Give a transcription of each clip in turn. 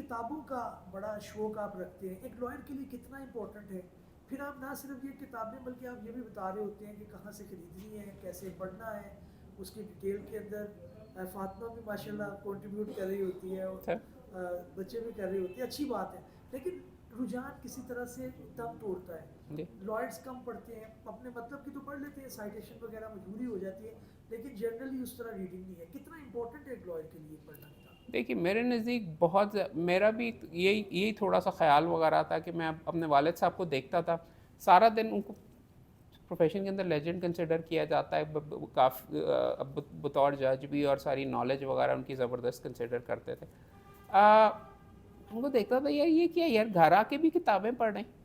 کتابوں کا بڑا شوق آپ رکھتے ہیں, ایک لائر کے لیے کتنا امپورٹنٹ ہے؟ پھر آپ نہ صرف یہ کتابیں بلکہ آپ یہ بھی بتا رہے ہوتے ہیں کہ کہاں سے خریدنی ہے, کیسے پڑھنا ہے, اس کی ڈیٹیل کے اندر فاطمہ بھی ماشاء اللہ کنٹریبیوٹ کر رہی ہوتی ہے اور بچے بھی کر رہے ہوتے ہیں, اچھی بات ہے. لیکن رجحان کسی طرح سے دم توڑتا ہے, لائرس کم پڑھتے ہیں, اپنے مطلب کی تو پڑھ لیتے ہیں, سائٹیشن وغیرہ مجبوری ہو جاتی ہے, لیکن جنرلی اس طرح ریڈنگ نہیں ہے. کتنا امپورٹنٹ ہے ایک لائر کے لیے پڑھنا کتاب؟ دیکھیے میرے نزدیک بہت, میرا بھی یہی تھوڑا سا خیال وغیرہ تھا کہ میں اپنے والد صاحب کو دیکھتا تھا سارا دن, ان کو پروفیشن کے اندر لیجنڈ کنسیڈر کیا جاتا ہے, کافی بطور جج بھی, اور ساری نالج وغیرہ ان کی زبردست کنسیڈر کرتے تھے. ان کو دیکھتا تھا یار یہ کیا یار, گھر آ کے بھی کتابیں پڑھ رہے ہیں,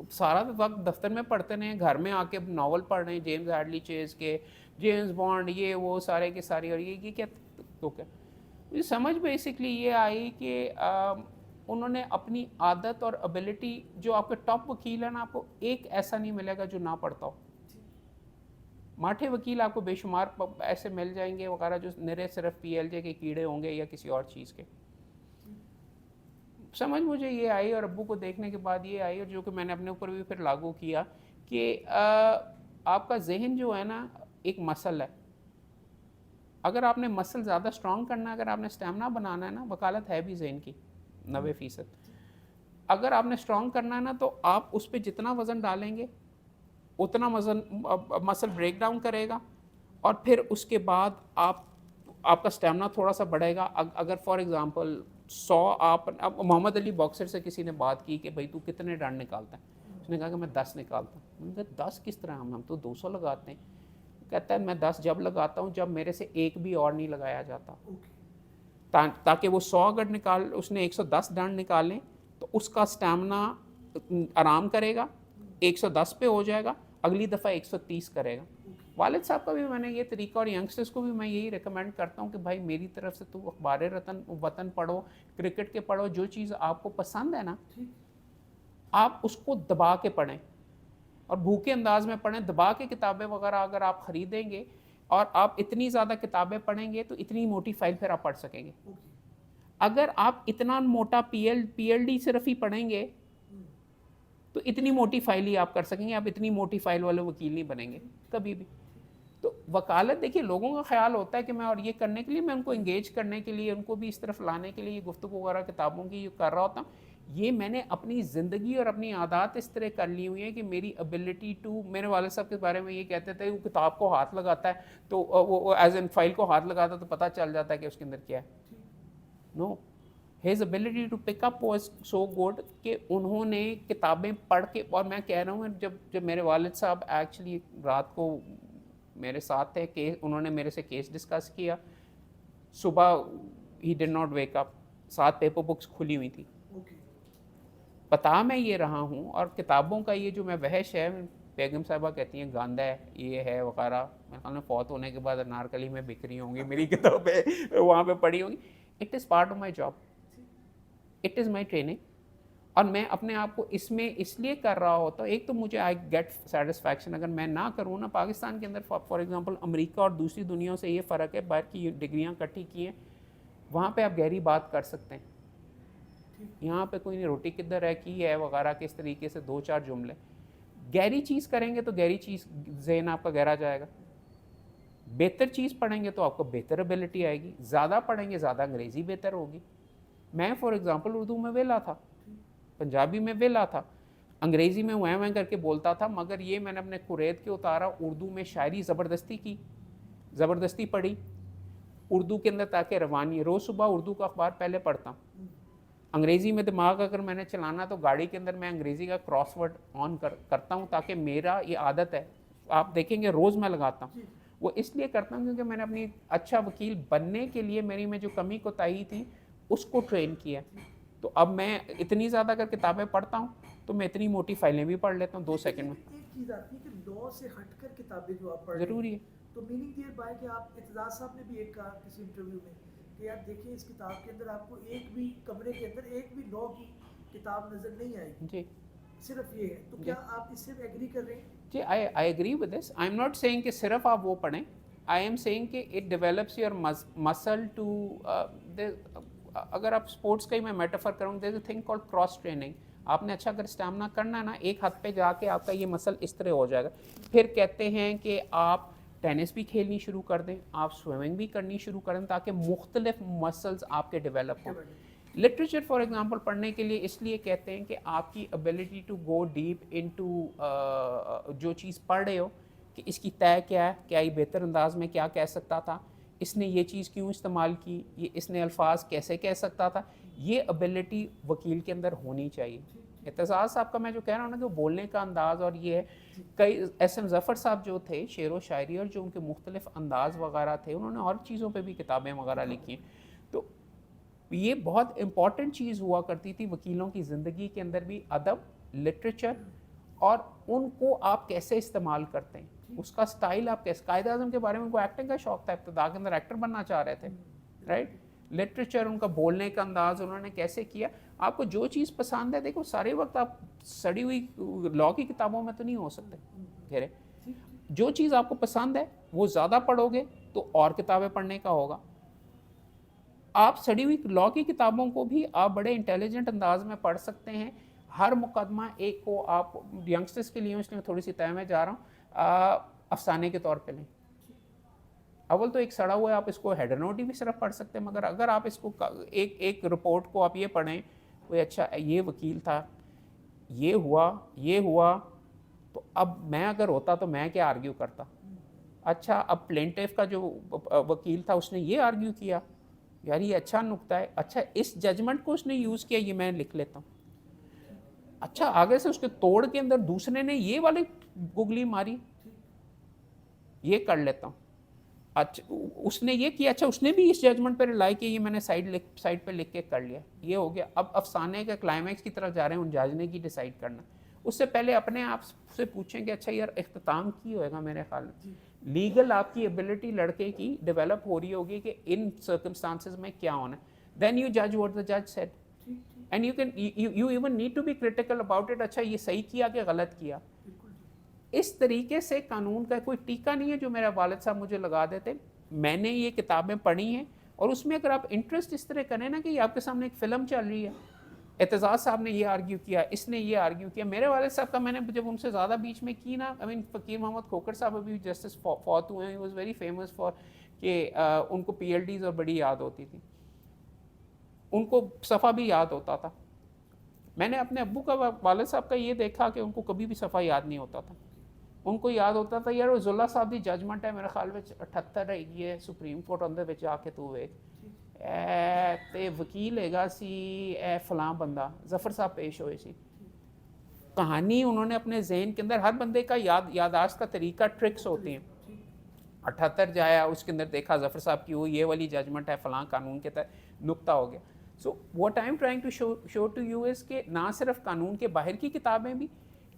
سارا وقت دفتر میں پڑھتے رہے, گھر میں آ کے ناول پڑھ رہے ہیں, جیمز ہیڈلی چیز کے, جیمز بانڈ, یہ وہ سارے کے ساری, اور یہ کیا تو کیا. مجھے سمجھ بیسکلی یہ آئی کہ انہوں نے اپنی عادت اور ابیلٹی, جو آپ کے ٹاپ وکیل ہیں نا, آپ کو ایک ایسا نہیں ملے گا جو نہ پڑھتا ہو. ماٹھے وکیل آپ کو بے شمار ایسے مل جائیں گے وغیرہ جو نرے صرف پی ایل جے کے کیڑے ہوں گے یا کسی اور چیز کے. سمجھ مجھے یہ آئی, اور ابو کو دیکھنے کے بعد یہ آئی, اور جو کہ میں نے اپنے اوپر بھی پھر لاگو کیا, کہ آپ کا ذہن جو ہے نا ایک مسل ہے. اگر آپ نے مسل زیادہ اسٹرانگ کرنا ہے, اگر آپ نے اسٹیمنا بنانا ہے نا, وکالت ہے بھی ذہن کی 90%. اگر آپ نے اسٹرانگ کرنا ہے نا, تو آپ اس پہ جتنا وزن ڈالیں گے اتنا مسل بریک ڈاؤن کرے گا, اور پھر اس کے بعد آپ کا اسٹیمنا تھوڑا سا بڑھے گا. اگر فار ایگزامپل 100 آپ, اب محمد علی باکسر سے کسی نے بات کی کہ بھائی تو کتنے ڈنڈ نکالتا ہے, اس نے کہا کہ میں 10 نکالتا ہوں. میں نے کہا 10 کس طرح, ہم تو 200 لگاتے ہیں. کہتا ہے میں 10 جب لگاتا ہوں جب میرے سے ایک بھی اور نہیں لگایا جاتا, تاکہ وہ 100 اگر اس نے 110 ڈنڈ نکالیں تو اس کا اسٹیمنا آرام کرے گا, 110 پہ ہو جائے گا, اگلی دفعہ 130 کرے گا. والد صاحب کا بھی میں نے یہ طریقہ, اور ینگسٹرز کو بھی میں یہی ریکمینڈ کرتا ہوں کہ بھائی میری طرف سے تو اخبار وطن پڑھو, کرکٹ کے پڑھو, جو چیز آپ کو پسند ہے نا آپ اس کو دبا کے پڑھیں, اور بھوکے انداز میں پڑھیں. دبا کے کتابیں وغیرہ اگر آپ خریدیں گے اور آپ اتنی زیادہ کتابیں پڑھیں گے تو اتنی موٹی فائل پھر آپ پڑھ سکیں گے. اگر آپ اتنا موٹا پی ایل ڈی صرف ہی پڑھیں گے تو اتنی موٹی فائل ہی آپ کر سکیں گے, آپ اتنی موٹی فائل والے وکیل نہیں بنیں گے کبھی بھی. تو وکالت دیکھیے لوگوں کا خیال ہوتا ہے کہ میں, اور یہ کرنے کے لیے میں ان کو انگیج کرنے کے لیے, ان کو بھی اس طرف لانے کے لیے یہ گفتگو وغیرہ کتابوں کی کر رہا ہوتا ہوں. یہ میں نے اپنی زندگی اور اپنی عادات اس طرح کر لی ہوئی ہیں کہ میری ابیلٹی ٹو, میرے والد صاحب کے بارے میں یہ کہتے تھے وہ کتاب کو ہاتھ لگاتا ہے تو وہ ایز این فائل کو ہاتھ لگاتا ہے تو پتہ چل جاتا ہے کہ اس کے اندر کیا ہے. No, has ability to pick up was so good کہ انہوں نے کتابیں پڑھ کے, اور میں کہہ رہا ہوں جب میرے والد صاحب ایکچولی رات کو میرے ساتھ تھے, کہ انہوں نے میرے سے کیس ڈسکس کیا, صبح ہی did not wake up, 7 paper books کھلی ہوئی تھی. بتا میں یہ رہا ہوں, اور کتابوں کا یہ جو میں وحش ہے, بیگم صاحبہ کہتی ہیں گاندہ ہے یہ ہے وغیرہ, میں خیال میں فوت ہونے کے بعد انارکلی میں بکری ہوں گی میری کتابیں, وہاں پہ پڑھی ہوں گی. It is part of my job, it is my training, اور میں اپنے آپ کو اس میں اس لیے کر رہا ہوتا ہوں. ایک تو مجھے آئی گیٹ سیٹسفیکشن, اگر میں نہ کروں نا, پاکستان کے اندر فار ایگزامپل امریکہ اور دوسری دنیا سے یہ فرق ہے, باہر کی ڈگریاں کٹھی کی ہیں, وہاں پہ آپ گہری بات کر سکتے ہیں. یہاں پہ کوئی نہیں, روٹی کدھر ہے کی ہے وغیرہ, کس طریقے سے 2-4 جملے. گہری چیز کریں گے تو گہری چیز ذہن آپ کا گہرا جائے گا, بہتر چیز پڑھیں گے تو آپ کو بہتر ابیلٹی آئے گی, زیادہ پڑھیں گے زیادہ انگریزی بہتر ہوگی. میں فار ایگزامپل اردو میں ویلا تھا, پنجابی میں ویلا تھا, انگریزی میں ویں کر کے بولتا تھا, مگر یہ میں نے اپنے قریت کے اتارا, اردو میں شاعری زبردستی کی, زبردستی پڑھی اردو کے اندر, تاکہ روانی, روز صبح اردو کا اخبار پہلے پڑھتا ہوں. انگریزی میں دماغ اگر میں نے چلانا تو گاڑی کے اندر میں انگریزی کا کراس ورڈ آن کرتا ہوں, تاکہ میرا یہ عادت ہے, آپ دیکھیں گے روز میں لگاتا ہوں. وہ اس لیے کرتا ہوں کیونکہ میں نے اپنی اچھا وکیل بننے کے لیے میری میں جو کمی کوتاہی تھی اس کو ٹرین کیا. تو اب میں اتنی زیادہ اگر کتابیں پڑھتا ہوں تو میں اتنی موٹی فائلیں بھی پڑھ لیتا ہوں 2 سیکنڈ میں. ایک چیز آتی ہے کہ لا سے ہٹ کر کتابیں جو آپ پڑھ رہے ضروری ہیں, ہے. تو میننگ دیئر بائی کہ آپ, اعتزاز صاحب نے بھی ایک کہا کسی انٹرویو میں کہ یار دیکھیں اس کتاب کے اندر آپ کو ایک بھی کمرے کے اندر ایک بھی لا کی کتاب نظر نہیں آئے گی, جی صرف یہ ہے. تو کیا آپ اس سے ایگری کر رہے ہیں؟ جی, I agree with this. I am not seeing کہ صرف آپ وہ پڑھیں, آئی ایم سیئنگ کہ it develops your muscle too, अगर आप स्पोर्ट्स का ही मैं मेटाफर करूँ, there is a thing called cross training. आपने अच्छा अगर स्टैमिना करना है ना, एक हाथ पे जाके आपका ये मसल इस तरह हो जाएगा. फिर कहते हैं कि आप टेनिस भी खेलनी शुरू कर दें, आप स्विमिंग भी करनी शुरू कर दें, ताकि मुख्तलिफ मसल्स आपके डेवलप हों. लिटरेचर फॉर एग्जांपल पढ़ने के लिए इसलिए कहते हैं कि आपकी ability to go deep into जो चीज़ पढ़ रहे हो कि इसकी तय क्या है, क्या ये बेहतर अंदाज में क्या कह सकता था, इसने ये चीज़ क्यों इस्तेमाल की, ये इसने अल्फाज कैसे कह सकता था, ये एबिलिटी वकील के अंदर होनी चाहिए. एतजाज़ साहब का मैं जो कह रहा हूँ ना कि बोलने का अंदाज़ और ये है, कई एस.एम. ज़फ़र साहब जो थे शेर व शायरी और जो उनके मुख्तलिफ अंदाज़ वगैरह थे, उन्होंने और चीज़ों पे भी किताबें वगैरह लिखी हैं. तो ये बहुत इम्पॉर्टेंट चीज़ हुआ करती थी वकीलों की ज़िंदगी के अंदर भी, अदब, लिटरेचर, और उनको आप कैसे इस्तेमाल करते हैं, उसका स्टाइल आप कैसे. कायद आज़म के बारे में उनको एक्टिंग का शौक था, इब्तिदा के अंदर एक्टर बनना चाह रहे थे, राइट. लिटरेचर, उनका बोलने का अंदाज़ उन्होंने कैसे किया. आपको जो चीज़ पसंद है, देखो सारे वक्त आप सड़ी हुई लॉ की किताबों में तो नहीं हो सकते. कह रहे जो चीज़ आपको पसंद है वो ज़्यादा पढ़ोगे तो और किताबें पढ़ने का होगा. आप सड़ी हुई लॉ की किताबों को भी आप बड़े इंटेलिजेंट अंदाज में पढ़ सकते हैं. हर मुकदमा एक को आप यंगस्टर्स के लिए, इसलिए थोड़ी सी तय में जा रहा हूँ, अफसाने के तौर पे लें. अव्वल तो एक सड़ा हुआ है, आप इसको हेडर नोट ही भी सिर्फ पढ़ सकते हैं, मगर अगर आप इसको एक रिपोर्ट को आप ये पढ़ें, कोई अच्छा ये वकील था, ये हुआ, तो अब मैं अगर होता तो मैं क्या आर्ग्यू करता. अच्छा, अब प्लेंटिफ का जो वकील था उसने ये आर्ग्यू किया, यार ये अच्छा नुक्ता है, अच्छा इस जजमेंट को उसने यूज़ किया, ये मैं लिख लेता हूँ. अच्छा, आगे से उसके तोड़ के अंदर दूसरे ने ये वाली गुगली मारी, ये कर लेता हूँ. अच्छा उसने ये किया, अच्छा उसने भी इस जजमेंट पे रिलाई किया, ये मैंने साइड पे लिख के कर लिया, ये हो गया. अब अफसाने के क्लाइमैक्स की तरफ जा रहे हैं, उन जज ने की डिसाइड करना. उससे पहले अपने आप से पूछें कि अच्छा यार इख्तिताम की होएगा. मेरे ख्याल में लीगल आपकी एबिलिटी लड़के की डेवलप हो रही होगी कि इन सर्कमस्टांसेस में क्या होना है. देन यू जज व्हाट द जज said, and you even need to be critical about it. अच्छा ये सही किया कि गलत किया. इस तरीके से कानून का कोई टीका नहीं है जो मेरा वालिद साहब मुझे लगा देते. मैंने ये किताबें पढ़ी हैं, और उसमें अगर आप इंटरेस्ट इस तरह करें ना कि आपके सामने एक फ़िल्म चल रही है, एतजाज़ साहब ने ये आर्ग्यू किया, इसने ये आर्ग्यू किया. मेरे वालिद साहब का मैंने जब उनसे ज़्यादा बीच में की ना, आई मीन फ़कीर मोहम्मद खोखर साहब अभी जस्टिस फौत हुए हैं, he was very famous for कि उनको PhDs और बड़ी याद होती थी, उनको सफ़ा भी याद होता था. मैंने अपने अब्बू का वालिद साहब का ये देखा कि उनको कभी भी सफ़ा याद नहीं होता था. उनको याद होता था यार वो जुल्ला साहब की जजमेंट है, मेरे ख्याल में 78 है सुप्रीम कोर्ट अंदर विच आके तू वेख ते वकील हैगा सी ए फलां बंदा जफ़र साहब पेश होए सी. कहानी उन्होंने अपने जहन के अंदर, हर बंदे का यादाश्त का तरीका ट्रिक्स होती हैं. 78 जाया, उसके अंदर देखा जफ़र साहब की वो ये वाली जजमेंट है, फलां कानून के तहत नुक्ता हो गया. So what I am trying to show to you is कि ना सिर्फ कानून के बाहर की किताबें भी,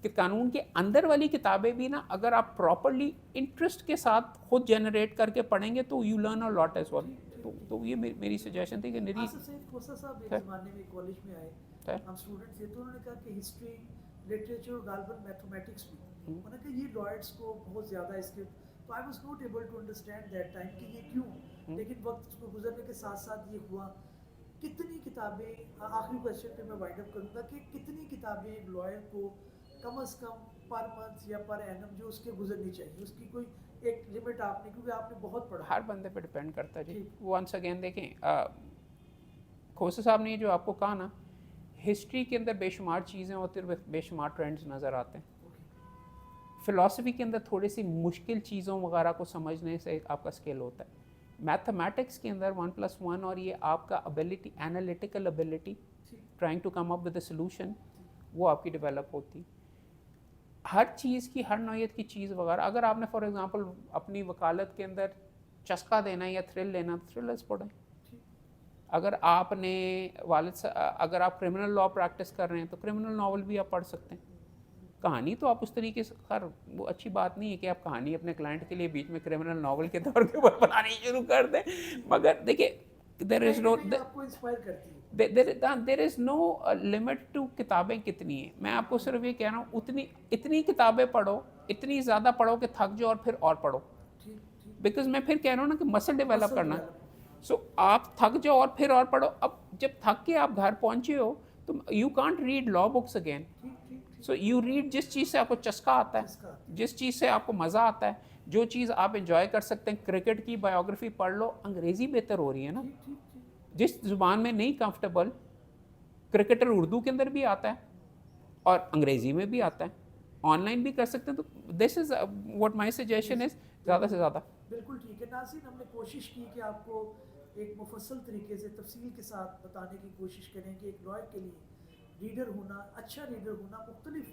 कि कानून के अंदर वाली किताबें भी ना, अगर आप प्रॉपरली इंटरेस्ट के साथ खुद जनरेट करके पढ़ेंगे तो you learn a lot as well. तो ये मेरी सजेशन थी कि मेरी साहब एक ज़माने में कॉलेज में आए, हम स्टूडेंट थे, तो उन्होंने कहा कि हिस्ट्री, लिटरेचर और गालिबन मैथमेटिक्स भी, उन्होंने कहा ये लॉयर्स को बहुत ज़्यादा इसके, तो I was not able to understand that time कि ये क्यों. लेकिन वक्त को गुजरने के साथ साथ ये हुआ. कितनी किताबें, आखिरी क्वेश्चन पे मैं वाइंड अप करूँगा कि कितनी किताबें एक लॉयर को कम से कम पर मंथ या पर एनम जो उसके गुजरनी चाहिए, उसकी कोई एक लिमिट आपने, क्योंकि आपने बहुत पढ़ा, हर बंदे पे डिपेंड करता है जी. वंस अगेन देखें, खोसे साहब ने जो आपको कहा ना, हिस्ट्री के अंदर बेशुमार चीज़ें होती हैं, बेशुमार ट्रेंड्स नज़र आते हैं. फ़िलासफ़ी के अंदर थोड़ी सी मुश्किल चीज़ों वगैरह को समझने से आपका स्किल होता है. मैथमेटिक्स के अंदर 1+1 और ये आपका ability, analytical ability, trying to come up with the solution, वो आपकी डेवलप होती. हर चीज़ की, हर नौयत की चीज़ वगैरह, अगर आपने फॉर एग्जांपल अपनी वकालत के अंदर चस्का देना या थ्रिल लेना, तो थ्रिलर्स पढ़ें. अगर आपने अगर आप क्रिमिनल लॉ प्रैक्टिस कर रहे हैं तो क्रिमिनल नावल भी आप पढ़ सकते हैं. कहानी तो आप उस तरीके से, खैर वो अच्छी बात नहीं है कि आप कहानी अपने क्लाइंट के लिए बीच में क्रिमिनल नावल के तौर के ऊपर बनानी शुरू कर दें, मगर देखिए देयर इज़ नो, आपको इंस्पायर करती है. There is no limit to किताबें कितनी हैं. मैं आपको सिर्फ ये कह रहा हूँ, इतनी किताबें पढ़ो, इतनी ज़्यादा पढ़ो कि थक जाओ और फिर और पढ़ो. बिकॉज मैं फिर कह रहा हूँ ना कि मसल डेवलप करना, सो आप थक जाओ और फिर और पढ़ो. अब जब थक के आप घर पहुंचे हो तो you can't read law books again. ठीक ठीक ठीक. सो यू रीड जिस चीज़ से आपको चस्का आता चस्का आता है, जिस चीज़ से आपको मज़ा आता है, जो चीज़ आप इंजॉय कर सकते हैं. क्रिकेट की बायोग्राफी पढ़ लो, अंग्रेज़ी बेहतर हो रही है ना. ठीक ठीक ठीक. जिस ज़ुबान में नहीं कंफर्टेबल, क्रिकेटर उर्दू के अंदर भी आता है और अंग्रेज़ी में भी आता है, ऑनलाइन भी कर सकते हैं. तो this is what my suggestion is, ज़्यादा से ज़्यादा. बिल्कुल ठीक है नाज़रीन, हमने कोशिश की कि आपको एक मुफस्सल तरीके से तफसील के साथ बताने की कोशिश करें कि एक लॉयर के लिए रीडर होना, अच्छा रीडर होना, मुख्तलिफ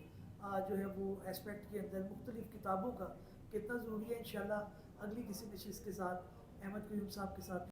जो है वो एस्पेक्ट के अंदर मुख्तलिफ किताबों का कितना ज़रूरी है. इंशाल्लाह अगली किसी नशिस्त के साथ अहमद क्यूम साहब के साथ